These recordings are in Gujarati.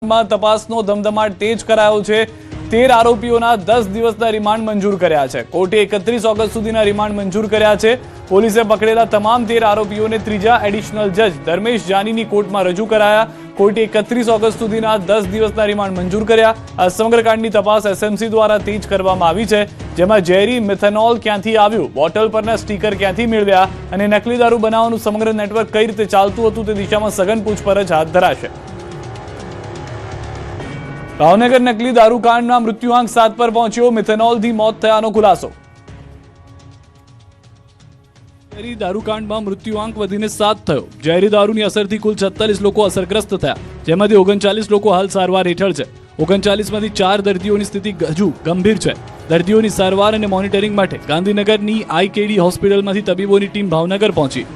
માં તપાસનો ધમધમાટ તેજ કરાયો છે। 13 આરોપીઓના 10 દિવસના રિમાન્ડ મંજૂર કર્યા છે। કોર્ટે 31 ઓગસ્ટ સુધીના રિમાન્ડ મંજૂર કર્યા છે। પોલીસે પકડેલા તમામ 13 આરોપીઓને ત્રીજા એડિશનલ જજ ધર્મેશ જાનીની કોર્ટમાં રજૂ કરાયા। કોર્ટે 31 ઓગસ્ટ સુધીના 10 દિવસના રિમાન્ડ મંજૂર કર્યા। આ સમગ્ર કાંડની તપાસ એસએમસી દ્વારા તેજ કરવામાં આવી છે, જેમાં ઝેરી મિથેનોલ ક્યાંથી આવ્યું, બોટલ પરના સ્ટીકર ક્યાંથી મેળવ્યા અને નકલી દારૂ બનાવવાનું સમગ્ર નેટવર્ક કઈ રીતે ચાલતું હતું તે દિશામાં સઘન પૂછપરછ હાથ ધરાશે। ભાવનગર નકલી દારૂકાંડના મૃત્યુઆંક 7 પર પહોંચ્યો। મિથેનોલથી મોત થયાનો ખુલાસો। ઝેરી દારૂકાંડમાં મૃત્યુઆંક વધીને 7 થયો। ઝેરી દારૂની અસરથી કુલ 46 લોકો અસરગ્રસ્ત થયા, જેમાંથી 39 લોકો હાલ સારવાર હેઠળ છે। 39માંથી 4 દર્દીઓની સ્થિતિ હજુ ગંભીર છે। દર્દીઓની સારવાર અને મોનિટરિંગ માટે ગાંધીનગરની આઈકેડી હોસ્પિટલમાંથી તબીબોની ટીમ ભાવનગર પહોંચી।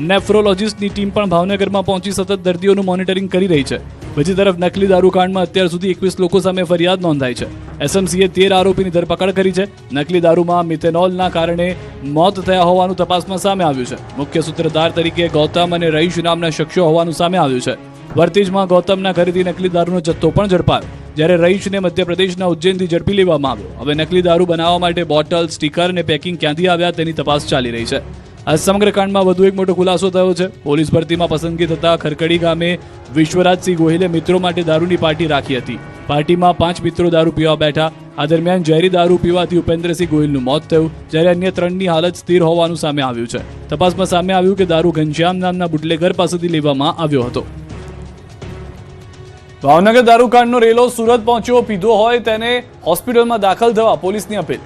નેફ્રોલોજીસ્ટની ટીમ પણ ભાવનગરમાં પહોંચી સતત દર્દીઓનું મોનિટરિંગ કરી રહી છે। બીજી તરફ નકલી દારૂકાંડમાં અત્યાર સુધી 21 લોકો સામે ફરિયાદ નોંધાઈ છે। એસએમસીએ 13 આરોપીની ધરપકડ કરી છે। નકલી દારૂમાં મિથેનોલના કારણે મોત થયા હોવાનું તપાસમાં સામે આવ્યું છે। મુખ્ય સૂત્રધાર તરીકે ગૌતમ અને રહીશ નામના શખ્સો હોવાનું સામે આવ્યું છે। વર્તેજમાં ગૌતમના ઘરેથી નકલી દારૂનો જથ્થો પણ ઝડપાયો, જ્યારે રહીશને મધ્યપ્રદેશના ઉજ્જૈનથી ઝડપી લેવામાં આવ્યો। હવે નકલી દારૂ બનાવવા માટે બોટલ, સ્ટીકર અને પેકિંગ ક્યાંથી આવ્યા તેની તપાસ ચાલી રહી છે। આ સમગ્ર કાંડમાં વધુ એક મોટો ખુલાસો થયો છે। પોલીસ ભરતીમાં પસંદગી થતા ખરકડી ગામે વિશ્વરાજસિંહ ગોહિલે મિત્રો માટે દારૂની પાર્ટી રાખી હતી। પાર્ટીમાં 5 મિત્રો દારૂ પીવા બેઠા। આ દરમિયાન ઝેરી દારૂ પીવાથી ઉપેન્દ્રસિંહ ગોહિલનું મોત થયું, જ્યારે અન્ય 3ની હાલત સ્થિર હોવાનું સામે આવ્યું છે। તપાસમાં સામે આવ્યું કે દારૂ ઘનશ્યામ નામના બુટલેગર પાસેથી લેવામાં આવ્યો હતો। ભાવનગર દારૂકાંડનો રેલો સુરત પહોંચ્યો। પીધો હોય તેને હોસ્પિટલમાં દાખલ થવા પોલીસની અપીલ।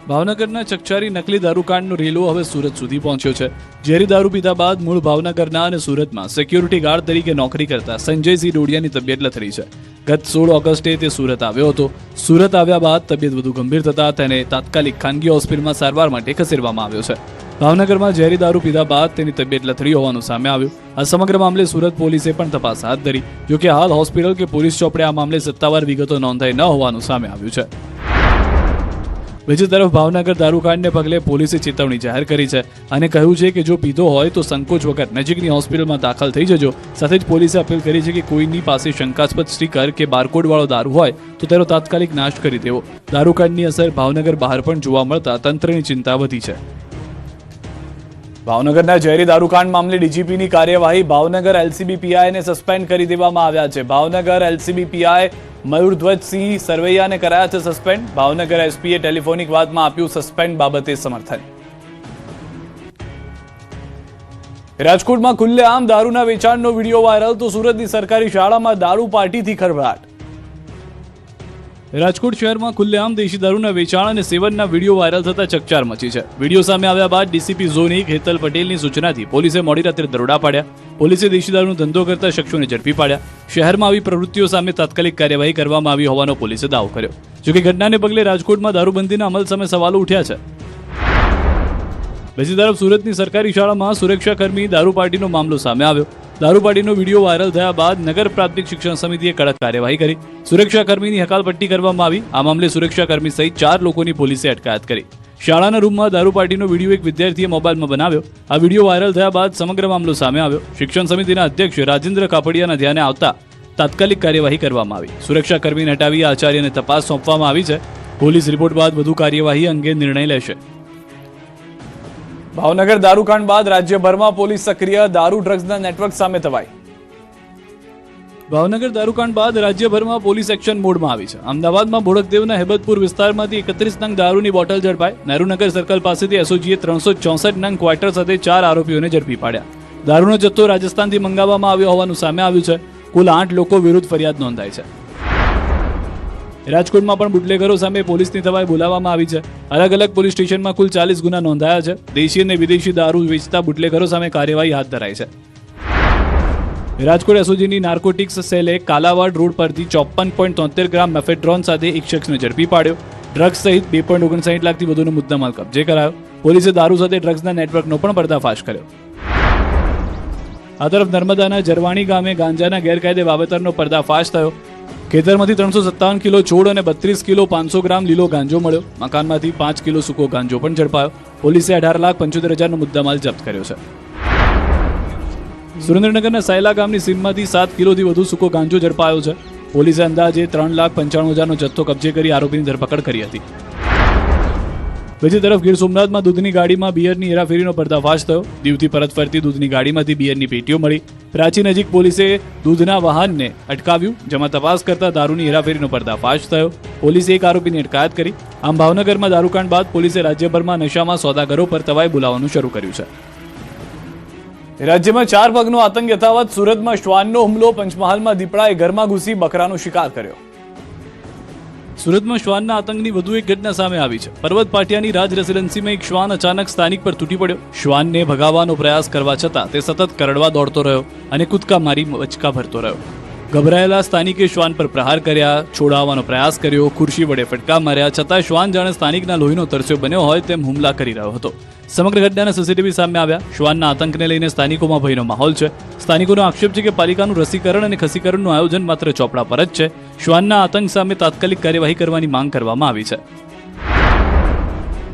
ભાવનગરના ચકચારી નકલી દારૂકાંડનો રેલો હવે સુરત સુધી પહોંચ્યો છે। ઝેરી દારૂ પીધા બાદ મૂળ ભાવનગરના અને સુરતમાં સિક્યુરિટી ગાર્ડ તરીકે નોકરી કરતા સંજયસિંહ ડોડિયાની તબિયત લથડી છે। ગત 16 ઓગસ્ટે તે સુરત આવ્યો હતો। સુરત આવ્યા બાદ તબિયત વધુ ગંભીર થતા તેને તાત્કાલિક ખાનગી હોસ્પિટલમાં સારવાર માટે ખસેડવામાં આવ્યો છે। ભાવનગરમાં ઝેરી દારૂ પીધા બાદ તેની તબિયત લથડી હોવાનું સામે આવ્યું। આ સમગ્ર મામલે સુરત પોલીસે પણ તપાસ હાથ ધરી। જોકે હાલ હોસ્પિટલ કે પોલીસ ચોપડે આ મામલે સત્તાવાર વિગતો નોંધાઈ ન હોવાનું સામે આવ્યું છે। બીજી તરફ ભાવનગર દારૂકાંડને પગલે પોલીસે ચેતવણી જાહેર કરી છે અને કહ્યું છે કે જો પીધો હોય તો સંકોચ વગર નજીકની હોસ્પિટલમાં દાખલ થઈ જજો। સાથે જ પોલીસે અપીલ કરી છે કે કોઈની પાસે શંકાસ્પદ સ્ટીકર કે બારકોડવાળો દારૂ હોય તો તેનો તાત્કાલિક નાશ કરી દેવો। દારૂકાંડની અસર ભાવનગર બહાર પણ જોવા મળતા તંત્રની ચિંતા વધી છે। ભાવનગરના ઝેરી દારૂકાંડ મામલે ડીજીપીની કાર્યવાહી। ભાવનગર એલસીબી પીઆઈને સસ્પેન્ડ કરી દેવામાં આવ્યા છે। ભાવનગર એલસીબી પીઆઈ મયુરધ્વજસિંહ સરવૈયાને કરાયા છે સસ્પેન્ડ। ભાવનગર એસપીએ ટેલિફોનિક વાતમાં આપ્યું સસ્પેન્ડ બાબતે સમર્થન। રાજકોટમાં ખુલ્લેઆમ દારૂના વેચાણનો વિડીયો વાયરલ તો સુરતની સરકારી શાળામાં દારૂ પાર્ટીથી ખળભળાટ। રાજકોટ શહેરમાં ખુલ્લેઆમ દેશી દારૂના વેચાણ અને સેવનના વિડીયો વાયરલ થતા ચકચાર મચી છે। વિડીયો સામે આવ્યા બાદ ડીસીપી ઝોન 1 હેતલ પટેલની સૂચનાથી પોલીસે મોડી રાત્રે દરોડા પાડ્યા। પોલીસે દેશી દારૂનો ધંધો કરતા શખ્સોને ઝડપી પાડ્યા। શહેરમાં આવી પ્રવૃત્તિઓ સામે તાત્કાલિક કાર્યવાહી કરવામાં આવી હોવાનો પોલીસે દાવો કર્યો। જોકે ઘટનાને પગલે રાજકોટમાં દારૂબંધીના અમલ સામે સવાલો ઉઠ્યા છે। બીજી તરફ સુરતની સરકારી શાળામાં સુરક્ષાકર્મી દારૂ પાર્ટીનો મામલો સામે આવ્યો। દારૂ પાર્ટીનો વિડીયો વાયરલ થયા બાદ નગર પ્રાથમિક શિક્ષણ સમિતિએ કડક કાર્યવાહી કરી। સુરક્ષાકર્મીની હકાલપટ્ટી કરવામાં આવી। આ મામલે સુરક્ષાકર્મી સહિત 4 લોકોની પોલીસે અટકાયત કરી। શાળાના રૂમમાં દારૂ પાર્ટીનો વિડીયો એક વિદ્યાર્થીએ મોબાઈલમાં બનાવ્યો। આ વિડીયો વાયરલ થયા બાદ સમગ્ર મામલો સામે આવ્યો। શિક્ષણ સમિતિના અધ્યક્ષ રાજેન્દ્ર કાપડિયાના ધ્યાને આવતા તાત્કાલિક કાર્યવાહી કરવામાં આવી। સુરક્ષાકર્મીને હટાવી આચાર્યને તપાસ સોંપવામાં આવી છે। પોલીસ રિપોર્ટ બાદ વધુ કાર્યવાહી અંગે નિર્ણય લેશે। ભાવનગર દારૂકાંડ બાદ રાજ્યભરમાં પોલીસ સક્રિય। દારૂ ડ્રગ્સના નેટવર્ક સામે તવાઈ। ભાવનગર દારૂકાંડ બાદ રાજ્યભરમાં પોલીસ એક્શન મોડમાં આવી છે। અમદાવાદમાં બોડકદેવના હેબતપુર વિસ્તારમાંથી 31 નંગ દારૂની બોટલ ઝડપાઈ। નહેરુનગર સર્કલ પાસેથી એસઓજીએ 364 નંગ ક્વાર્ટર સાથે 4 આરોપીઓને ઝડપી પાડ્યા। દારૂનો જથ્થો રાજસ્થાનથી મંગાવવામાં આવ્યો હોવાનું સામે આવ્યું છે। કુલ 8 લોકો વિરુદ્ધ ફરિયાદ નોંધાઈ છે। રાજકોટમાં પણ બુટલેગરો સામે પોલીસની તવાઈ બોલાવવામાં આવી છે। અલગ અલગ પોલીસ સ્ટેશનમાં કુલ 40 ગુના નોંધાયા છે। દેશી અને વિદેશી દારૂ વેચતા બુટલેગરો સામે કાર્યવાહી હાથ ધરાઈ છે। રાજકોટ એસઓજીની નાર્કોટિક્સ સેલે કાલાવાડ રોડ પરથી 54.73 ગ્રામ મેફેડ્રોન સાથે એક શખ્સને ઝડપી પાડ્યો। ડ્રગ્સ સહિત 2.59 લાખથી વધુનો મુદ્દામાલ કબજે કરાયો। પોલીસે દારૂ સાથે ડ્રગ્સના નેટવર્કનો પણ પર્દાફાશ કર્યો। આ તરફ નર્મદાના જરવાણી ગામે ગાંજાના ગેરકાયદે વાવેતરનો પર્દાફાશ થયો। ખેતરમાંથી 357 કિલો છોડ અને 32 કિલો 500 ગ્રામ લીલો ગાંજો મળ્યો। મકાનમાંથી 5 કિલો સૂકો ગાંજો પણ ઝડપાયો। પોલીસે 18,75,000નો મુદ્દામાલ જપ્ત કર્યો છે। સુરેન્દ્રનગરના સાયલા ગામની સીમમાંથી 7 કિલોથી વધુ સૂકો ગાંજો ઝડપાયો છે. પોલીસે અંદાજે 3,95,000નો જથ્થો કબજે કરી આરોપીની ધરપકડ કરી હતી. બીજી તરફ ગીર સોમનાથમાં દૂધની ગાડીમાં બિયરની હેરાફેરીનો પર્દાફાશ થયો. દીવથી પરત ફરતી દૂધની ગાડીમાંથી બિયરની પેટીઓ મળી. પ્રાચી નજીક પોલીસે દૂધના વાહનને અટકાવ્યું, જેમાં તપાસ કરતા દારૂની હેરાફેરીનો પર્દાફાશ થયો. પોલીસે એક આરોપીની અટકાયત કરી. આમ ભાવનગરમાં દારૂકાંડ બાદ પોલીસે રાજ્યભરમાં નશામાં સોદાગરો પર તવાઈ બોલાવવાનું શરૂ કર્યું છે. રાજ્યમાં 4 પગનો આતંક યથાવત. સુરતમાં શ્વાનનો હુમલો. પંચમહાલમાં દીપડાએ ઘરમાં ઘૂસી બકરાનો શિકાર કર્યો. સુરતમાં શ્વાનના આતંકની વધુ એક ઘટના સામે આવી છે. પર્વત પાટિયાની રાજ રેસિડેન્સીમાં એક શ્વાન અચાનક સ્થાનિક પર તૂટી પડ્યો. શ્વાનને ભગાવવાનો પ્રયાસ કરવા છતાં તે સતત કરડવા દોડતો રહ્યો અને કૂદકા મારી બચકા ભરતો રહ્યો. ગભરાયેલા સ્થાનિકે શ્વાન પર પ્રહાર કર્યા, છોડાવવાનો પ્રયાસ કર્યો, ખુરશી વડે ફટકા માર્યા, છતાં શ્વાન જાણે સ્થાનિકના લોહીનો તરસ્યો બન્યો હોય તેમ હુમલા કરી રહ્યો હતો. સમગ્ર ઘટનાના સીસીટીવી સામે આવ્યા. શ્વાનના આતંકને લઈને સ્થાનિકોમાં ભયનો માહોલ છે. સ્થાનિકોનો આક્ષેપ છે કે પાલિકાનું રસીકરણ અને ખસીકરણનું આયોજન માત્ર ચોપડા પર જ છે. શ્વાનના આતંક સામે તાત્કાલિક કાર્યવાહી કરવાની માંગ કરવામાં આવી છે.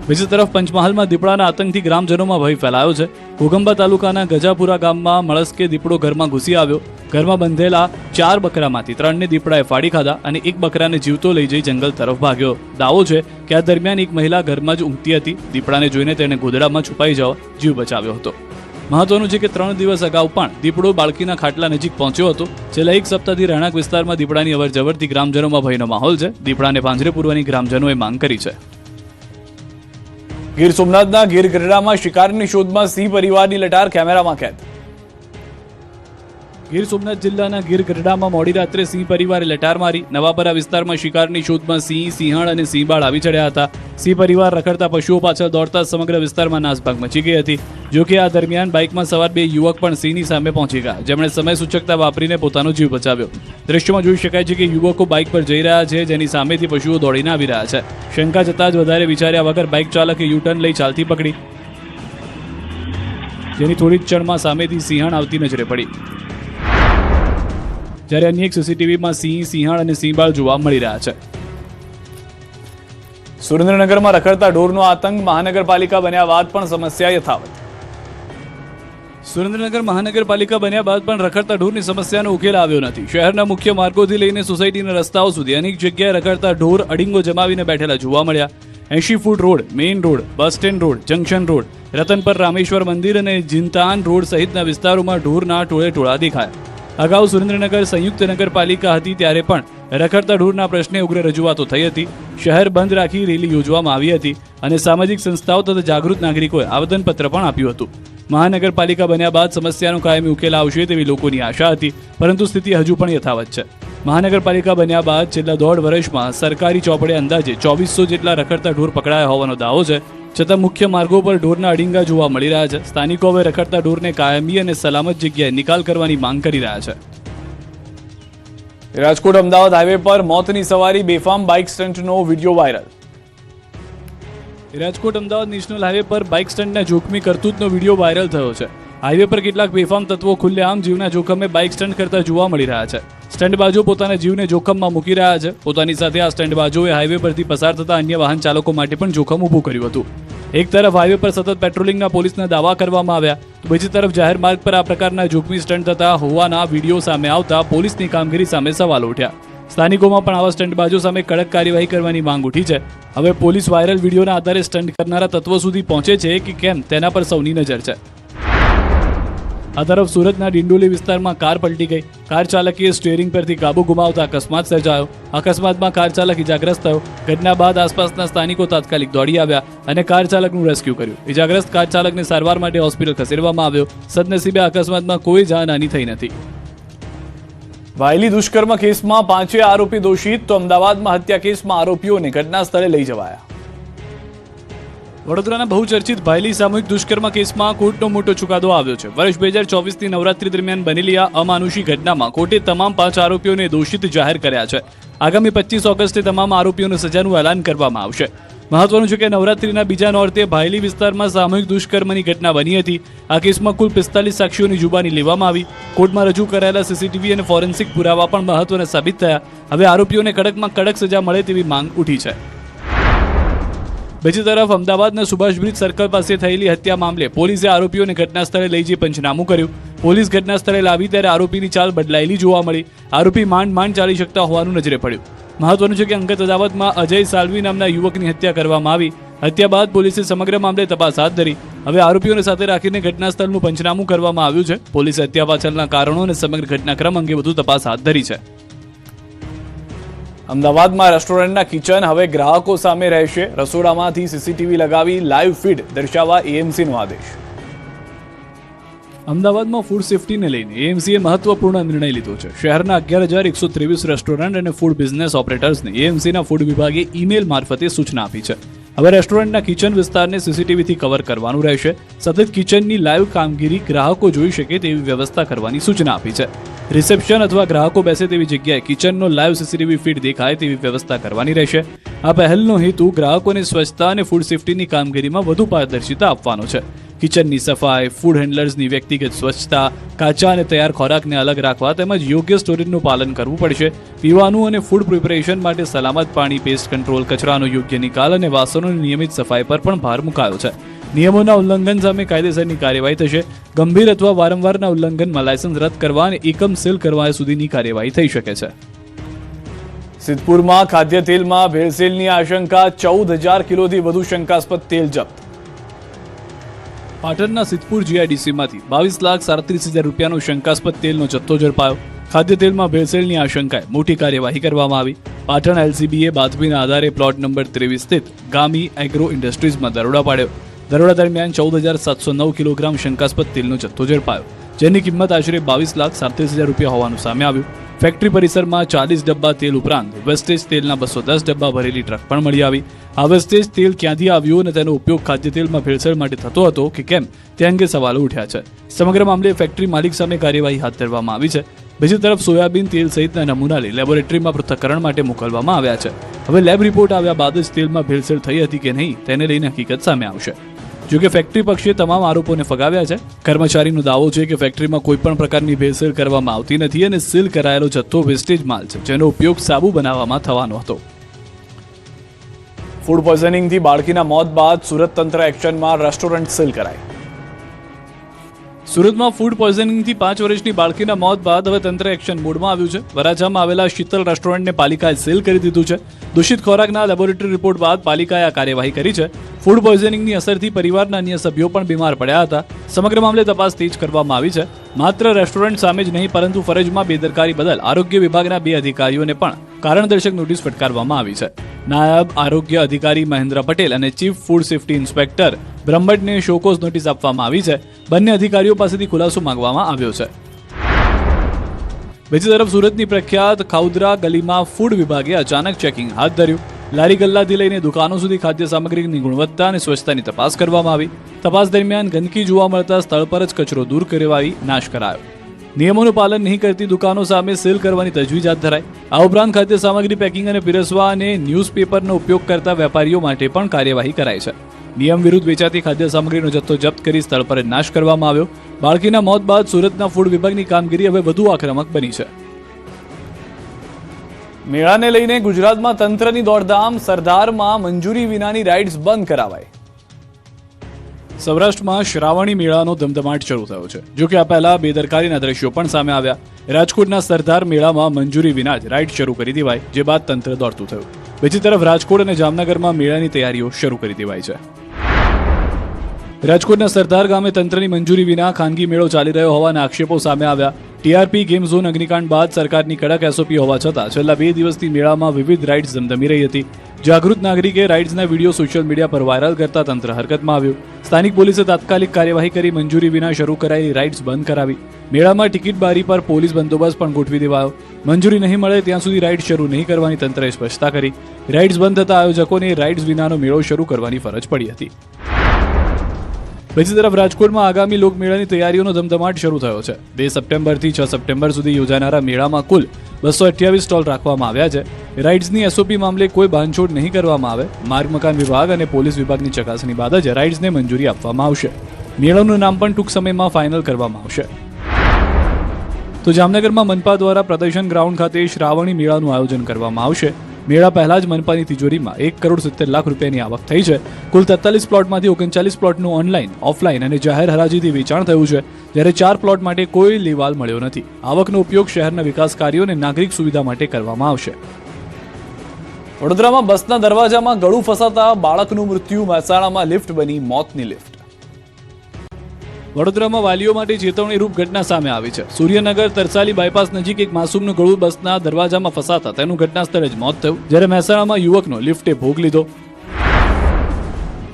બીજી તરફ પંચમહાલમાં દીપડાના આતંકથી ગ્રામજનોમાં ભય ફેલાયો છે. ઘોગંબા તાલુકાના ગજાપુરા ગામમાં મળસ્કે દીપડો ઘરમાં ઘૂસી આવ્યો. ઘરમાં બંધેલા 4 બકરામાંથી 3ને દીપડાએ ફાડી ખાધા અને એક બકરાને જીવતો લઈ જઈ જંગલ તરફ ભાગ્યો. દાવો છે કે આ દરમિયાન એક મહિલા ઘરમાં જ ઊંઘતી હતી. દીપડાને જોઈને તેણે ગોદડામાં છુપાઈ જવા જીવ બચાવ્યો હતો. મહત્વનું છે કે 3 દિવસ અગાઉ પણ દીપડો બાળકીના ખાટલા નજીક પહોંચ્યો હતો. છેલ્લા 1 સપ્તાહથી રહેણાંક વિસ્તારમાં દીપડાની અવરજવરથી ગ્રામજનોમાં ભયનો માહોલ છે. દીપડાને પાંજરે પૂરવાની ગ્રામજનોએ માંગ કરી છે. ગીર સોમનાથના ગીર ગઢડામાં શિકારની શોધમાં સિંહ પરિવારની લટાર કેમેરામાં કેદ. ગીર સોમનાથ જિલ્લાના ગીર ગઢડામાં મોડી રાત્રે સિંહ પરિવારે લટાર મારી. નવાપરા વિસ્તારમાં શિકારની શોધમાં સિંહ, સિંહણ અને સિંહબાળ આવી ચડ્યા હતા. સિંહ પરિવાર રખડતા પશુઓ પાછળ દોડતા સમગ્ર વિસ્તારમાં નાસભાગ મચી ગઈ હતી. જો કે આ દરમિયાન બાઇકમાં સવાર 2 યુવક પણ સિંહની સામે પહોંચી ગયા, જેમણે સમય સૂચકતા વાપરીને પોતાનો જીવ બચાવ્યો. દ્રશ્યમાં જોઈ શકાય છે કે યુવકો બાઇક પર જઈ રહ્યા છે, જેની સામેથી પશુઓ દોડીને આવી રહ્યા છે. શંકા જતાં જ વધારે વિચાર્યા વગર બાઇક ચાલકે યુટર્ન લઈ ચાલતી પકડી, જેની થોડી જ ક્ષણમાં સામેથી સિંહણ આવતી નજરે પડી. જ્યારે અન્ય એક સીસીટીવીમાં સિંહ, સિંહણ અને સિંહબાળ જોવા મળી રહ્યા છે. સુરેન્દ્રનગરમાં રખડતા ઢોરનો આતંક. મહાનગરપાલિકા બન્યા બાદ પણ સમસ્યા યથાવત. સુરેન્દ્રનગર મહાનગરપાલિકા બન્યા બાદ પણ રખડતા ઢોરની સમસ્યાનો ઉકેલ આવ્યો નથી. શહેરના મુખ્ય માર્ગોથી લઈને સોસાયટીના રસ્તાઓ સુધી અનેક જગ્યાએ રખડતા ઢોર અડીંગો જમાવીને બેઠેલા જોવા મળ્યા. 80 foot road, main road, bus stand road, junction road, Ratanpar Rameshwar મંદિર અને જીનતાન રોડ સહિતના વિસ્તારોમાં ઢોરના ટોળે ટોળા દેખાયા. અગાઉ સુરેન્દ્રનગર સંયુક્ત નગરપાલિકા હતી ત્યારે પણ રખડતા ઢોરના પ્રશ્ને ઉગ્ર રજૂઆતો થઈ હતી. શહેર બંધ રાખી રેલી યોજવામાં આવી હતી અને સામાજિક સંસ્થાઓ તથા જાગૃત નાગરિકોએ આવેદનપત્ર પણ આપ્યું હતું. મહાનગરપાલિકા બન્યા બાદ સમસ્યાનો કાયમી ઉકેલ આવશે તેવી લોકોની આશા હતી, પરંતુ સ્થિતિ હજુ પણ યથાવત છે. મહાનગરપાલિકા બન્યા બાદ છેલ્લા 1.5 વર્ષમાં સરકારી ચોપડે અંદાજે 2400 જેટલા રખડતા ઢોર પકડાયા હોવાનો દાવો છે. છતાં મુખ્ય માર્ગો પર ઢોરના અડીંગા જોવા મળી રહ્યા છે. સ્થાનિકો હવે રખડતા ઢોરને કાયમી અને સલામત જગ્યાએ નિકાલ કરવાની માંગ કરી રહ્યા છે. રાજકોટ અમદાવાદ હાઈવે પર મોતની સવારી, બેફામ બાઇક સ્ટન્ટનો video viral. Rajkot Ahmedabad national highway પર બાઇક સ્ટન્ટના જોખમી કરતૂતનો વિડીયો વાયરલ થયો છે. હાઈવે પર કેટલાક બેફામ તત્વો ખુલ્લેઆમ જીવના જોખમે બાઇક સ્ટન્ટ કરતા જોવા મળી રહ્યા છે. સ્ટન્ટબાજો પોતાના જીવને જોખમમાં મૂકી રહ્યા છે. પોતાની સાથે આ સ્ટન્ટબાજોએ હાઈવે પરથી પસાર થતા અન્ય વાહન ચાલકો માટે પણ જોખમ ઊભું કર્યું હતું. એક તરફ હાઈવે પર સતત પેટ્રોલિંગના પોલીસના દાવા કરવામાં આવ્યા, તો બીજી તરફ જાહેર માર્ગ પર આ પ્રકારના જોખમી સ્ટન્ટ થતા હોવાના વિડીયો સામે આવતા પોલીસની કામગીરી સામે સવાલો ઉઠ્યા. સ્થાનિકોમાં પણ આવા સ્ટન્ટબાજો સામે કડક કાર્યવાહી કરવાની માંગ ઉઠી છે. હવે પોલીસ વાયરલ વિડીયોના આધારે સ્ટન્ટ કરનારા તત્વો સુધી પહોંચે છે કે કેમ તેના પર સૌની નજર છે. આ તરફ સુરતના ડિંડોલી વિસ્તારમાં કાર પલટી ગઈ. કાર ચાલકે સ્ટીયરિંગ પરથી કાબુ ગુમાવતા અકસ્માત સર્જાયો. અકસ્માતમાં કાર ચાલક ઇજાગ્રસ્ત થયો. ઘટના બાદ આસપાસના સ્થાનિકો તાત્કાલિક દોડી આવ્યા અને કાર ચાલકનું રેસ્ક્યુ કર્યું. ઇજાગ્રસ્ત કાર ચાલકને સારવાર માટે હોસ્પિટલ ખસેડવામાં આવ્યો. સદનસીબે અકસ્માતમાં કોઈ જાનહાનિ થઈ નથી. વાયલી દુષ્કર્મ કેસમાં 5 આરોપી દોષિત, તો અમદાવાદમાં હત્યા કેસમાં આરોપીઓને ઘટના સ્થળે લઈ જવાયા. વડોદરાના બહુચર્ચિત ભાયલી સામૂહિક દુષ્કર્મ કેસમાં કોર્ટનો મોટો ચુકાદો આવ્યો છે. વર્ષ 2024ની નવરાત્રી દરમિયાન બનેલી આ અમાનુષી ઘટનામાં કોર્ટે તમામ 5 આરોપીઓને દોષિત જાહેર કર્યા છે. આગામી 25 ઓગસ્ટે તમામ આરોપીઓને સજાનું એલાન કરવામાં આવશે. મહત્વનું છે કે નવરાત્રીના બીજા નોરતે ભાયલી વિસ્તારમાં સામૂહિક દુષ્કર્મની ઘટના બની હતી. આ કેસમાં કુલ 45 સાક્ષીઓની જુબાની લેવામાં આવી. કોર્ટમાં રજૂ કરાયેલા સીસીટીવી અને ફોરેન્સિક પુરાવા પણ મહત્વના સાબિત થયા. હવે આરોપીઓને કડકમાં કડક સજા મળે તેવી માંગ ઉઠી છે. બીજી તરફ અમદાવાદના સુભાષ બ્રિજ સર્કલ પાસે થયેલી હત્યા મામલે પોલીસે આરોપીઓને ઘટના સ્થળે લઈ જઈ પંચનામું કર્યું. પોલીસ ઘટના સ્થળે લાવી ત્યારે આરોપીની ચાલ બદલાયેલી જોવા મળી. આરોપી માંડ ચાલી શકતા હોવાનું નજરે પડ્યું. મહત્વનું છે કે અંગત અદાવતમાં અજય સાલ્વી નામના યુવકની હત્યા કરવામાં આવી. હત્યા બાદ પોલીસે સમગ્ર મામલે તપાસ હાથ ધરી. હવે આરોપીઓને સાથે રાખીને ઘટના સ્થળનું પંચનામું કરવામાં આવ્યું છે. પોલીસે હત્યા પાછળના કારણો અને સમગ્ર ઘટનાક્રમ અંગે વધુ તપાસ હાથ ધરી છે. અમદાવાદમાં રેસ્ટોરન્ટના કિચન હવે ગ્રાહકો સામે રહેશે. રસોડામાંથી સીસીટીવી લગાવી લાઈવ ફીડ દર્શાવવા એએમસીનો આદેશ. અમદાવાદમાં ફૂડ સેફટીને લઈને એએમસીએ મહત્વપૂર્ણ નિર્ણય લીધો છે. શહેરના 11,123 રેસ્ટોરન્ટ અને ફૂડ બિઝનેસ ઓપરેટર્સને એએમસીના ફૂડ વિભાગે ઈમેલ મારફતે સૂચના આપી છે. હવે રેસ્ટોરન્ટના કિચન વિસ્તારને સીસીટીવીથી કવર કરવાનું રહેશે. સતત કિચનની લાઈવ કામગીરી ગ્રાહકો જોઈ શકે તેવી વ્યવસ્થા કરવાની સૂચના આપી છે. રિસેપ્શન અથવા ગ્રાહકો બેસે તેવી જગ્યાએ કિચનનો લાઈવ સીસીટીવી ફીડ દેખાય તેવી વ્યવસ્થા કરવાની રહેશે. આ પહેલનો હેતુ ગ્રાહકોને સ્વચ્છતા અને ફૂડ સેફટીની કામગીરીમાં વધુ પારદર્શિતા આપવાનો છે. કિચનની સફાઈ, ફૂડ હેન્ડલર્સની વ્યક્તિગત સ્વચ્છતા, કાચા અને તૈયાર ખોરાકને અલગ રાખવા તેમજ યોગ્ય સ્ટોરેજનું પાલન કરવું પડશે. પીવાનું અને ફૂડ પ્રિપરેશન માટે સલામત પાણી, પેસ્ટ કંટ્રોલ, કચરાનો યોગ્ય નિકાલ અને વાસણોની નિયમિત સફાઈ પર પણ ભાર મુકાયો છે. નિયમોના ઉલ્લંઘન સામે કાયદેસરની કાર્યવાહી થશે. ગંભીર અથવા વારંવારના ઉલ્લંઘનમાં લાયસન્સ રદ કરવા અને એકમ સીલ કરવા સુધીની કાર્યવાહી થઈ શકે છે. સિદ્ધપુરમાં ખાદ્ય તેલમાં ભેળસેળની આશંકા, 14,000 કિલોથી વધુ શંકાસ્પદ તેલ જપ્ત. પાટણના સિદ્ધપુર જીઆઈડીસીમાંથી 22,37,000 રૂપિયાનો શંકાસ્પદ તેલનો જથ્થો ઝડપાયો. ખાદ્ય તેલમાં ભેળસેળની આશંકાએ મોટી કાર્યવાહી કરવામાં આવી. પાટણ એલસીબીએ બાતમીના આધારે પ્લોટ નંબર 23 સ્થિત ગામી એગ્રો ઇન્ડસ્ટ્રીઝમાં દરોડા પાડ્યો. દરોડા દરમિયાન 14,709 કિલોગ્રામ શંકાસ્પદ તેલનો જથ્થો ઝડપાયો, જેની કિંમત આશરે 22,37,000 રૂપિયા હોવાનું સામે આવ્યું. ફેક્ટરી પરિસરમાં 40 ડબ્બા તેલ ઉપરાંત વેસ્ટેજ તેલના 210 ડબ્બા ભરેલી ટ્રક પણ મળી આવી. આ વેસ્ટેજ તેલ ક્યાંથી આવ્યું અને તેનો ઉપયોગ ખાદ્ય તેલમાં ભેળસેળ માટે થતો હતો કે કેમ તે અંગે સવાલો ઉઠ્યા છે. સમગ્ર મામલે ફેક્ટરી માલિક સામે કાર્યવાહી હાથ ધરવામાં આવી છે. બીજી તરફ સોયાબીન તેલ સહિતના નમૂના લઈ લેબોરેટરીમાં પૃથ્થકરણ માટે મોકલવામાં આવ્યા છે. હવે લેબ રિપોર્ટ આવ્યા બાદ જ તેલમાં ભેળસેળ થઈ હતી કે નહીં તેને લઈને હકીકત સામે આવશે. જોકે ફેક્ટરી પક્ષે તમામ આરોપોને ફગાવ્યા છે. કર્મચારીનો દાવો છે કે ફેક્ટરીમાં કોઈ પણ પ્રકારની ભેળસેળ કરવામાં આવતી નથી અને સીલ કરાયેલો જથ્થો વેસ્ટેજ માલ છે, જેનો ઉપયોગ સાબુ બનાવવામાં થવાનો હતો. ફૂડ પોઈઝનિંગથી બાળકીના મોત બાદ સુરત તંત્ર એક્શનમાં, રેસ્ટોરન્ટ સીલ કરાઈ. સુરતમાં ફૂડ પોઈઝનિંગથી 5 વર્ષની બાળકીના મોત બાદ હવે તંત્ર એક્શન મોડમાં આવ્યું છે. વરાછામાં આવેલા શીતલ રેસ્ટોરન્ટને પાલિકાએ સીલ કરી દીધું છે. દૂષિત ખોરાકના લેબોરેટરી રિપોર્ટ બાદ પાલિકાએ આ કાર્યવાહી કરી છે. ફૂડ પોઈઝનિંગની અસરથી પરિવારના અન્ય સભ્યો પણ બીમાર પડ્યા હતા. સમગ્ર મામલે તપાસ તેજ કરવામાં આવી છે. માત્ર રેસ્ટોરન્ટ સામે જ નહીં પરંતુ ફરજમાં બેદરકારી બદલ આરોગ્ય વિભાગના 2 અધિકારીઓને પણ કારણદર્શક નોટિસ ફટકારવામાં આવી છે. નાયબ આરોગ્ય અધિકારી મહેન્દ્ર પટેલ અને ચીફ ફૂડ સેફટી ઇન્સ્પેક્ટર બ્રહ્મભટ્ટને શોકોઝ નોટિસ આપવામાં આવી છે. બંને અધિકારીઓ પાસેથી ખુલાસો માંગવામાં આવ્યો છે. બીજી તરફ સુરતની પ્રખ્યાત ખાઉદરા ગલીમાં ફૂડ વિભાગે અચાનક ચેકિંગ હાથ ધર્યું. લારી ગલ્લાથી લઈને દુકાનો સુધી ખાદ્ય સામગ્રીની ગુણવત્તા અને સ્વચ્છતાની તપાસ કરવામાં આવી. તપાસ દરમિયાન ગંદકી જોવા મળતા સ્થળ પર જ કચરો દૂર કરવાવી નાશ કરાયો. નિયમોનું પાલન નહીં કરતી દુકાનો સામે સીલ કરવાની તજવીજ હાથ ધરાઈ. આ ઉપરાંત ખાદ્ય સામગ્રી પેકિંગ અને પીરસવા અને ન્યૂઝપેપરનો ઉપયોગ કરતા વેપારીઓ માટે પણ કાર્યવાહી કરાઈ છે. નિયમ વિરુદ્ધ વેચાતી ખાદ્ય સામગ્રીનો જથ્થો જપ્ત કરી સ્થળ પર જ નાશ કરવામાં આવ્યો. બાળકીના મોત બાદ સુરતના ફૂડ વિભાગની કામગીરી હવે વધુ આક્રમક બની છે. મેળાને લઈને ગુજરાતમાં તંત્રની દોડધામ, સરદારમાં મંજૂરી વિનાની રાઇડ્સ બંધ કરાવાઈ. સૌરાષ્ટ્રમાં શ્રાવણી મેળાનો ધમધમાટ શરૂ થયો છે. જો કે આ પહેલા બેદરકારીના દ્રશ્યો પણ સામે આવ્યા. રાજકોટના સરદાર મેળામાં મંજૂરી વિના જ રાઇડ શરૂ કરી દેવાય, જે બાદ તંત્ર દોડતું થયું. બીજી તરફ રાજકોટ અને જામનગરમાં મેળાની તૈયારીઓ શરૂ કરી દેવાઈ છે. રાજકોટના સરદાર ગામે તંત્રની મંજૂરી વિના ખાનગી મેળો ચાલી રહ્યો હોવાના આક્ષેપો સામે આવ્યા. ટીઆરપી ગેમ ઝોન અગ્નિકાંડ બાદ સરકારની કડક એસઓપી હોવા છતાં છેલ્લા 2 દિવસથી મેળામાં વિવિધ રાઇડ્સ ધમધમી રહી હતી. જાગૃત નાગરિકે રાઇડ્સના વિડીયો સોશિયલ મીડિયા પર વાયરલ કરતા તંત્ર હરકતમાં આવ્યું. સ્થાનિક પોલીસે તાત્કાલિક કાર્યવાહી કરી મંજૂરી વિના શરૂ કરાયેલી રાઇડ્સ બંધ કરાવી. મેળામાં ટિકિટ બારી પર પોલીસ બંદોબસ્ત પણ ગોઠવી દેવાયો. મંજૂરી નહીં મળે ત્યાં સુધી રાઇડ શરૂ નહીં કરવાની તંત્રએ સ્પષ્ટતા કરી. રાઇડ્સ બંધ થતા આયોજકોને રાઇડ્સ વિનાનો મેળો શરૂ કરવાની ફરજ પડી હતી. બીજી તરફ રાજકોટમાં આગામી લોકમેળાની તૈયારીઓનો ધમધમાટ શરૂ થયો છે. 2 સપ્ટેમ્બરથી 6 સપ્ટેમ્બર સુધી યોજાનારા મેળામાં કુલ 228 સ્ટોલ રાખવામાં આવ્યા છે. રાઇડ્સની એસઓપી મામલે કોઈ બાંધછોડ નહીં કરવામાં આવે. માર્ગ મકાન વિભાગ અને પોલીસ વિભાગની ચકાસણી બાદ જ રાઇડ્સને મંજૂરી આપવામાં આવશે. મેળાનું નામ પણ ટૂંક સમયમાં ફાઇનલ કરવામાં આવશે. તો જામનગરમાં મનપા દ્વારા પ્રદર્શન ગ્રાઉન્ડ ખાતે શ્રાવણી મેળાનું આયોજન કરવામાં આવશે. મેળા પહેલા જ મનપાની તિજોરીમાં 1,70,00,000 રૂપિયાની આવક થઈ છે. કુલ 43 પ્લોટમાંથી 39 પ્લોટનું ઓનલાઈન, ઓફલાઈન અને જાહેર હરાજીથી વેચાણ થયું છે, જ્યારે 4 પ્લોટ માટે કોઈ લેવાલ મળ્યો નથી. આવકનો ઉપયોગ શહેરના વિકાસ કાર્યો અને નાગરિક સુવિધા માટે કરવામાં આવશે. વડોદરામાં બસના દરવાજામાં ગળું ફસાતા બાળકનું મૃત્યુ. મહેસાણામાં લિફ્ટ બની મોતની લિફ્ટ. વડોદરામાં વાલીઓ માટે ચેતવણીરૂપ ઘટના સામે આવી છે. સૂર્યનગર તરસાલી બાયપાસ નજીક એક માસૂમનું ગળું બસના દરવાજામાં ફસાતા તેનું ઘટના સ્થળે જ મોત થયું, જ્યારે મહેસાણામાં યુવકનો લિફ્ટે ભોગ લીધો.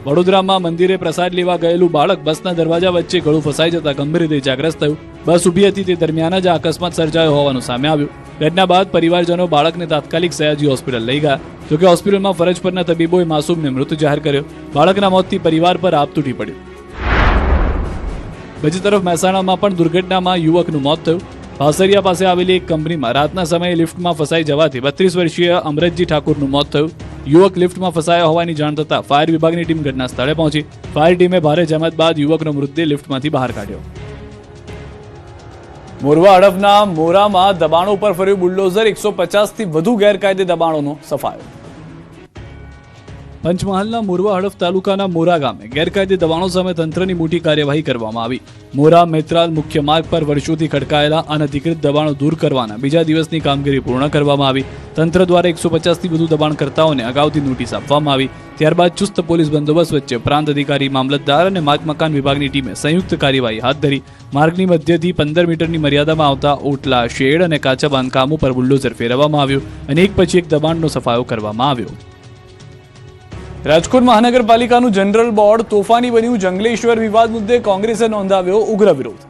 વડોદરામાં મંદિરે પ્રસાદ લેવા ગયેલું બાળક બસના દરવાજા વચ્ચે ગળું ફસાઈ જતા ગંભીર રીતે ઇજાગ્રસ્ત થયું. બસ ઊભી હતી તે દરમિયાન જ આ અકસ્માત સર્જાયો હોવાનું સામે આવ્યું. ઘટના બાદ પરિવારજનો બાળકને તાત્કાલિક સયાજી હોસ્પિટલ લઈ ગયા, જોકે હોસ્પિટલમાં ફરજ પરના તબીબોએ માસૂમને મૃત જાહેર કર્યો. બાળકના મોતથી પરિવાર પર આપ તૂટી પડ્યું. બીજી તરફ મહેસાણામાં પણ દુર્ઘટનામાં યુવકનું મોત થયું. ભાસરિયા પાસે આવેલી એક કંપનીમાં રાતના સમયે લિફ્ટમાં ફસાઈ જવાથી 32 વર્ષીય અમરતજી ઠાકુરનું મોત થયું. યુવક લિફ્ટમાં ફસાયા હોવાની જાણ થતાં ફાયર વિભાગની ટીમ ઘટના સ્થળે પહોંચી. ફાયર ટીમે ભારે જહેમત બાદ યુવકનો મૃતદેહ લિફ્ટમાંથી બહાર કાઢ્યો. મોરવા હડફના મોરામાં દબાણો પર ફર્યું બુલડોઝર. 150થી વધુ ગેરકાયદે દબાણોનો સફાયો. પંચમહાલના મોરવા હડફ તાલુકાના મોરા ગામે ગેરકાયદે દબાણો સામે તંત્રની મોટી કાર્યવાહી કરવામાં આવી. મોરા મેત્રાલ મુખ્ય માર્ગ પર વર્ષોથી ખડકાયેલા અનધિકૃત દબાણો દૂર કરવાના બીજા દિવસની કામગીરી પૂર્ણ કરવામાં આવી. તંત્ર દ્વારા 150થી વધુ દબાણકર્તાઓને અગાઉથી નોટિસ આપવામાં આવી. ત્યારબાદ ચુસ્ત પોલીસ બંદોબસ્ત વચ્ચે પ્રાંત અધિકારી, મામલતદાર અને માર્ગ મકાન વિભાગની ટીમે સંયુક્ત કાર્યવાહી હાથ ધરી. માર્ગની મધ્યથી 15 મીટરની મર્યાદામાં આવતા ઓટલા, શેડ અને કાચા બાંધકામો પર બુલડોઝર ફેરવવામાં આવ્યું અને એક પછી એક દબાણનો સફાયો કરવામાં આવ્યો. રાજકોટ મહાનગરપાલિકાનું જનરલ બોર્ડ તોફાની બન્યું. જંગલેશ્વર વિવાદ મુદ્દે કોંગ્રેસે નોંધાવ્યો ઉગ્ર વિરોધ.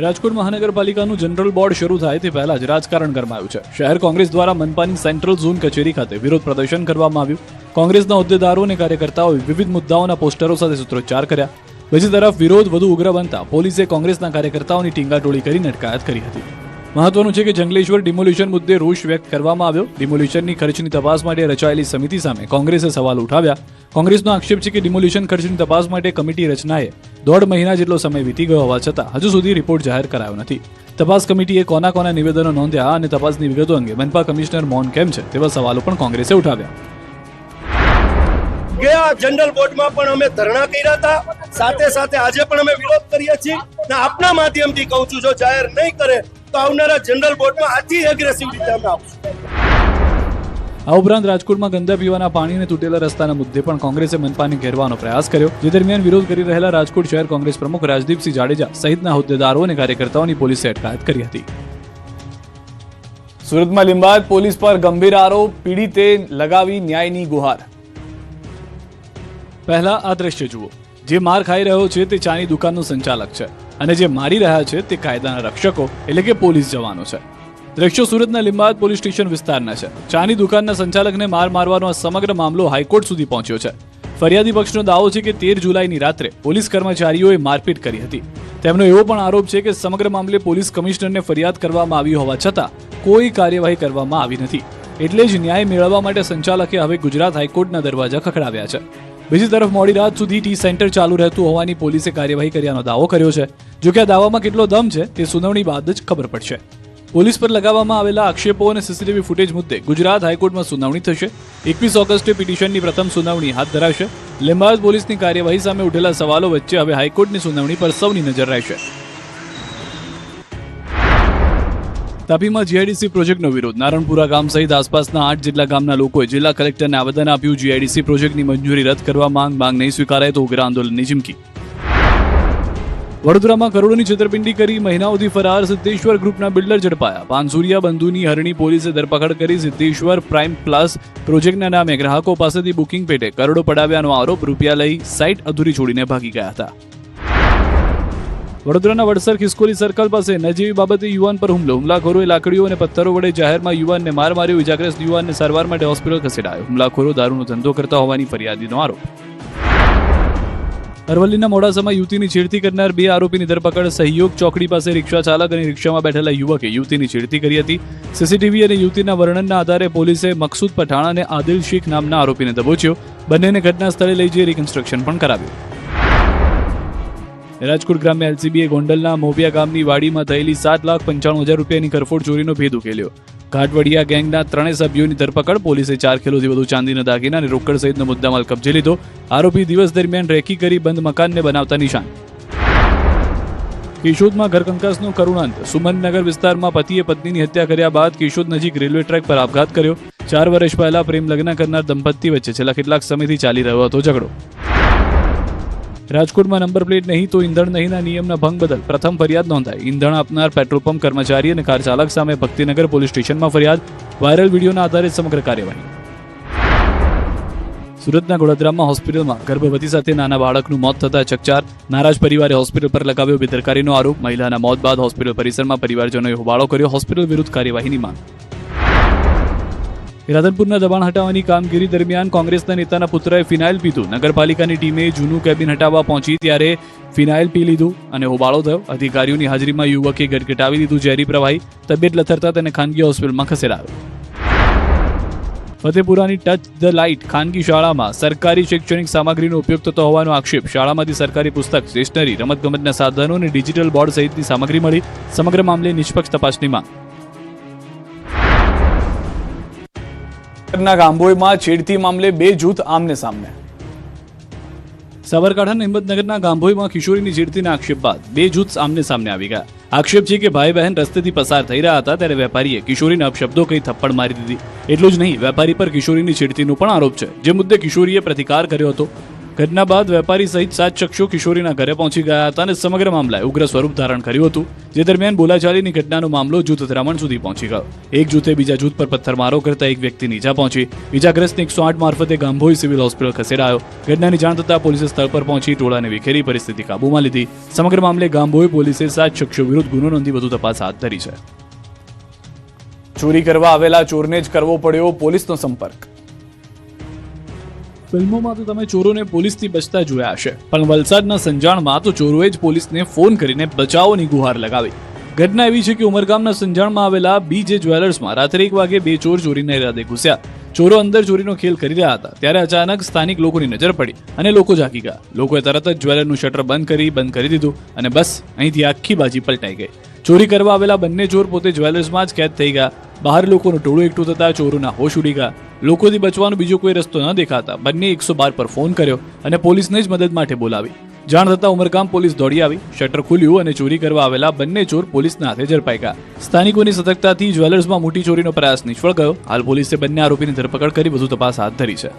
રાજકોટ મહાનગરપાલિકાનું જનરલ બોર્ડ શરૂ થાય તે પહેલા જ રાજકારણ ગરમાયું છે. શહેર કોંગ્રેસ દ્વારા મનપાની સેન્ટ્રલ ઝોન કચેરી ખાતે વિરોધ પ્રદર્શન કરવામાં આવ્યું. કોંગ્રેસના હોદ્દેદારો અને કાર્યકર્તાઓએ વિવિધ મુદ્દાઓના પોસ્ટરો સાથે સૂત્રોચ્ચાર કર્યા. બીજી તરફ વિરોધ વધુ ઉગ્ર બનતા પોલીસે કોંગ્રેસના કાર્યકર્તાઓની ટીંગાટોળી કરીને અટકાયત કરી હતી. મહત્વનું છે કે જંગલેશ્વર ડિમોલિશન મુદ્દે રોષ વ્યક્ત કરવામાં આવ્યો. ડિમોલિશનની ખર્ચની તપાસ માટે રચાયેલી સમિતિ સામે કોંગ્રેસે સવાલ ઉઠાવ્યા. કોંગ્રેસનો આક્ષેપ છે કે ડિમોલિશન ખર્ચની તપાસ માટે કમિટી રચનાએ 1.5 મહિના જેટલો સમય વીતી ગયો હોવા છતાં હજુ સુધી રિપોર્ટ જાહેર કરાયો નથી. તપાસ કમિટીએ કોના નિવેદનો નોંધ્યા અને તપાસની વિગતો અંગે મનપા કમિશનર મૌન કેમ છે તેવા સવાલો પણ કોંગ્રેસે ઉઠાવ્યા. ગયા જનરલ બોર્ડમાં પણ અમે ધરણા કર્યા હતા, સાથે સાથે આજે પણ અમે વિરોધ કરીએ છીએ અને આપના માધ્યમથી કહું છું, જો જાહેર નહીં કરે તો આવનારા જનરલ બોર્ડમાં આથી એગ્રેસિવ રીતે અમે આપશું. આ ઉપરાંત રાજકોટમાં ગંદા પીવાના પાણી અને તૂટેલા રસ્તાના મુદ્દે પણ કોંગ્રેસે મનપાને ઘેરવાનો પ્રયાસ કર્યો. જે દરમિયાન વિરોધ કરી રહેલા રાજકોટ શહેર કોંગ્રેસ પ્રમુખ રાજદીપસિંહ જાડેજા સહિતના હોદ્દેદારો અને કાર્યકર્તાઓની પોલીસે અટકાયત કરી હતી. સુરતમાં લિંબાયત પોલીસ પર ગંભીર આરોપ, પીડિતે લગાવી ન્યાયની ગુહાર. પહેલા આ દ્રશ્ય જુઓ. જે માર ખાઈ રહ્યો છે તે ચાની દુકાનનો સંચાલક છે અને જે મારી રહ્યા છે તે કાયદાના રક્ષકો એટલે કે પોલીસ જવાનો છે. દ્રશ્યો સુરતના લિંબાયત પોલીસ સ્ટેશન વિસ્તારના છે. ચાની દુકાનના સંચાલકને મારવાનો આ સમગ્ર મામલો હાઈકોર્ટ સુધી પહોંચ્યો છે. ફરિયાદી પક્ષનો દાવો છે કે 13 જુલાઈની રાત્રે પોલીસ કર્મચારીઓએ મારપીટ કરી હતી. તેમનો એવો પણ આરોપ છે કે સમગ્ર મામલે પોલીસ કમિશનરને ફરિયાદ કરવામાં આવી હોવા છતાં કોઈ કાર્યવાહી કરવામાં આવી નથી. એટલે જ ન્યાય મેળવવા માટે સંચાલકે હવે ગુજરાત હાઈકોર્ટના દરવાજા ખખડાવ્યા છે. બીજી તરફ મોડી રાત સુધી ટી સેન્ટર ચાલુ રહેતું હોવાની પોલીસે કાર્યવાહી કર્યાનો દાવો કર્યો છે. જોકે આ દાવામાં કેટલો દમ છે તે સુનાવણી બાદ જ ખબર પડશે. પોલીસ પર લગાવવામાં આવેલા આક્ષેપો અને સીસીટીવી ફૂટેજ મુદ્દે ગુજરાત હાઈકોર્ટમાં સુનાવણી થશે. 21 ઓગસ્ટે પિટિશનની પ્રથમ સુનાવણી હાથ ધરાશે. લિંબાયત પોલીસની કાર્યવાહી સામે ઉઠેલા સવાલો વચ્ચે હવે હાઈકોર્ટની સુનાવણી પર સૌની નજર રહેશે. તાપીમાં જીઆઈડીસી પ્રોજેક્ટનો વિરોધ. નારણપુરા ગામ સહિત આસપાસના 8 જેટલા ગામના લોકોએ જિલ્લા કલેક્ટરને આવેદન આપ્યું. જીઆઈડીસી પ્રોજેક્ટની મંજૂરી રદ કરવા માંગ નહીં સ્વીકારાય તો ઉગ્ર આંદોલનની ચીમકી. વડોદરામાં કરોડોની છેતરપિંડી કરી મહિનાઓથી ફરાર સિદ્ધેશ્વર ગ્રુપના બિલ્ડર ઝડપાયા. પાનસુરિયા બંધુની હરણી પોલીસે ધરપકડ કરી. સિદ્ધેશ્વર પ્રાઇમ પ્લસ પ્રોજેક્ટના નામે ગ્રાહકો પાસેથી બુકિંગ પેટે કરોડો પડાવ્યાનો આરોપ. રૂપિયા લઈ સાઇટ અધૂરી છોડીને ભાગી ગયા હતા. વડોદરાના વડસર ખિસકોલી સર્કલ પાસે નજીવી બાબતે યુવાન પર હુમલો. હુમલાખોરોએ લાકડીઓ અને પથ્થરો વડે જાહેરમાં યુવાનને માર માર્યો. ઇજાગ્રસ્ત યુવાનને સારવાર માટે હોસ્પિટલ ખસેડાયો. હુમલાખોરો દારૂનો ધંધો કરતા હોવાની ફરિયાદીનો આરોપ. અરવલ્લીના મોડાસામાં યુવતીની છેડતી કરનાર 2 આરોપીની ધરપકડ. સહયોગ ચોકડી પાસે રિક્ષા ચાલક અને રિક્ષામાં બેઠેલા યુવકે યુવતીની છેડતી કરી હતી. સીસીટીવી અને યુવતીના વર્ણનના આધારે પોલીસે મકસૂદ પઠાણ અને આદિલ શેખ નામના આરોપીને દબોચ્યો. બંનેને ઘટના સ્થળે લઈ જઈ રિકન્સ્ટ્રક્શન પણ કરાવ્યું. રાજકોટ ગ્રામ્ય એલસીબીએ ગોંડલના મોબિયા ગામની વાડીમાં થયેલી 7,95,000 રૂપિયાની કરફોડ ચોરીનો ભેદ ઉકેલ્યો. ઘાટવડિયા ગેંગના 3 સભ્યોની ધરપકડ. પોલીસે 4 કિલોથી વધુ ચાંદીના દાગીના અને રોકડ સહિતનો મુદ્દામાલ કબજે લીધો. આરોપી દિવસ દરમિયાન રેકી કરી બંધ મકાનને બનાવતા નિશાન. કેશોદમાં ઘરકંકાસનો કરુણ અંત. સુમનનગર વિસ્તારમાં પતિએ પત્નીની હત્યા કર્યા બાદ કેશોદ નજીક રેલવે ટ્રેક પર આપઘાત કર્યો. 4 વર્ષ પહેલા પ્રેમ લગ્ન કરનાર દંપતી વચ્ચે છેલ્લા કેટલાક સમયથી ચાલી રહ્યો હતો ઝઘડો. રાજકોટમાં નંબર પ્લેટ નહીં તો ઈંધણ નહીંના નિયમના ભંગ બદલ પ્રથમ ફરિયાદ નોંધાઈ. ઈંધણ આપનાર પેટ્રોલ પંપ કર્મચારી અને કાર ચાલક સામે ભક્તિનગર પોલીસ સ્ટેશનમાં ફરિયાદ. વાયરલ વિડીયોના આધારે સમગ્ર કાર્યવાહી. સુરતના ગોળાદરામાં હોસ્પિટલમાં ગર્ભવતી સાથે નાના બાળકનું મોત થતા ચકચાર. નારાજ પરિવારે હોસ્પિટલ પર લગાવ્યો બેદરકારીનો આરોપ. મહિલાના મોત બાદ હોસ્પિટલ પરિસરમાં પરિવારજનોએ હોબાળો કર્યો. હોસ્પિટલ વિરુદ્ધ કાર્યવાહીની માંગ. રાધનપુરના દબાણ હટાવવાની કામગીરી દરમિયાન કોંગ્રેસના નેતાના પુત્રએ ફિનાઇલ પીધું. નગરપાલિકાની ટીમે જૂનું કેબિન હટાવવા પહોંચી ત્યારે ફિનાઇલ પી લીધું અને હોબાળો થયો. અધિકારીઓની હાજરીમાં યુવકે ગટગટાવી લીધું ઝેરી પ્રવાહી. તબિયત લથડતા તેને ખાનગી હોસ્પિટલમાં ખસેડાયો. ફતેપુરાની ટચ ધ લાઇટ ખાનગી શાળામાં સરકારી શૈક્ષણિક સામગ્રીનો ઉપયોગ થતો હોવાનો આક્ષેપ. શાળામાંથી સરકારી પુસ્તક, સ્ટેશનરી, રમતગમતના સાધનો અને ડિજિટલ બોર્ડ સહિતની સામગ્રી મળી. સમગ્ર મામલે નિષ્પક્ષ તપાસની માંગ. ગાંભોઈમાં છેડતી મામલે 2 જૂથ આમને સામને. સાબરકાંઠાના હિંમતનગરના ગાંભોઈમાં કિશોરીની છેડતીના આક્ષેપ બાદ 2 જૂથ આમને સામને આવી ગયા. આક્ષેપ છે કે ભાઈ બહેન રસ્તેથી પસાર થઈ રહ્યા હતા ત્યારે વેપારીએ કિશોરીને અપશબ્દો કહી થપ્પડ મારી દીધી. એટલું જ નહીં, વેપારી પર કિશોરીની છેડતીનો પણ આરોપ છે, જે મુદ્દે કિશોરીએ પ્રતિકાર કર્યો હતો. ઘટના બાદ વેપારી સહિત 7 શખ્સો કિશોરીના ઘરે પહોંચી ગયા હતા અને સમગ્ર મામલાએ ઉગ્ર સ્વરૂપ ધારણ કર્યું હતું. જે દરમિયાન બોલાચાલીની ઘટનાનો મામલો જૂથ અથડામણ સુધી પહોંચી ગયો. એક જૂથે બીજા જૂથ પર પથ્થરમારો કરતા એક વ્યક્તિની ઈજા પહોંચી. ઈજાગ્રસ્તને 108 મારફતે ગાંભોઈ સિવિલ હોસ્પિટલ ખસેડાયો. ઘટનાની જાણ થતાં પોલીસે સ્થળ પર પહોંચી ટોળાને વિખેરી પરિસ્થિતિ કાબૂમાં લીધી. સમગ્ર મામલે ગાંભોઈ પોલીસે 7 શખ્સો વિરુદ્ધ ગુનો નોંધી વધુ તપાસ હાથ ધરી છે. ચોરી કરવા આવેલા ચોરને જ કરવો પડ્યો પોલીસનો સંપર્ક. ફિલ્મોમાં તો તમે ચોરોને પોલીસથી બચતા જોયા હશે, પણ વલસાડના સંજાણમાં તો ચોરોએ જ પોલીસને ફોન કરીને બચાવોની ગુહાર લગાવી. ઘટના એવી છે કે ઉમરગામના સંજાણમાં આવેલા બીજે જ્વેલર્સમાં રાત્રે 1 વાગે 2 ચોર ચોરીના ઈરાદે ઘૂસ્યા. ચોરો અંદર ચોરીનો ખેલ કરી રહ્યા હતા ત્યારે અચાનક સ્થાનિક લોકોની નજર પડી અને લોકો જાગી ગયા. લોકોએ તરત જ જ્વેલરનું શટર બંધ કરી દીધું અને બસ અહીંથી આખી બાજી પલટાઈ ગઈ. ચોરી કરવા આવેલા બંને ચોર પોતે જ્વેલર્સમાં જ કેદ થઈ ગયા. બહાર લોકોનું ટોળું એકઠું થતા ચોરોના હોશ ઉડી ગયા. લોકોથી બચવાનો બીજો કોઈ રસ્તો ન દેખાતા બંને 112 પર ફોન કર્યો અને પોલીસને જ મદદ માટે બોલાવી. જાણ થતાં ઉમરગામ પોલીસ દોડી આવી. શટર ખુલ્યું અને ચોરી કરવા આવેલા બંને ચોર પોલીસના હાથે ઝડપાઈ ગયા. સ્થાનિકોની સતર્કતાથી જ્વેલર્સમાં મોટી ચોરીનો પ્રયાસ નિષ્ફળ ગયો. હાલ પોલીસે બંને આરોપીની ધરપકડ કરી વધુ તપાસ હાથ ધરી છે.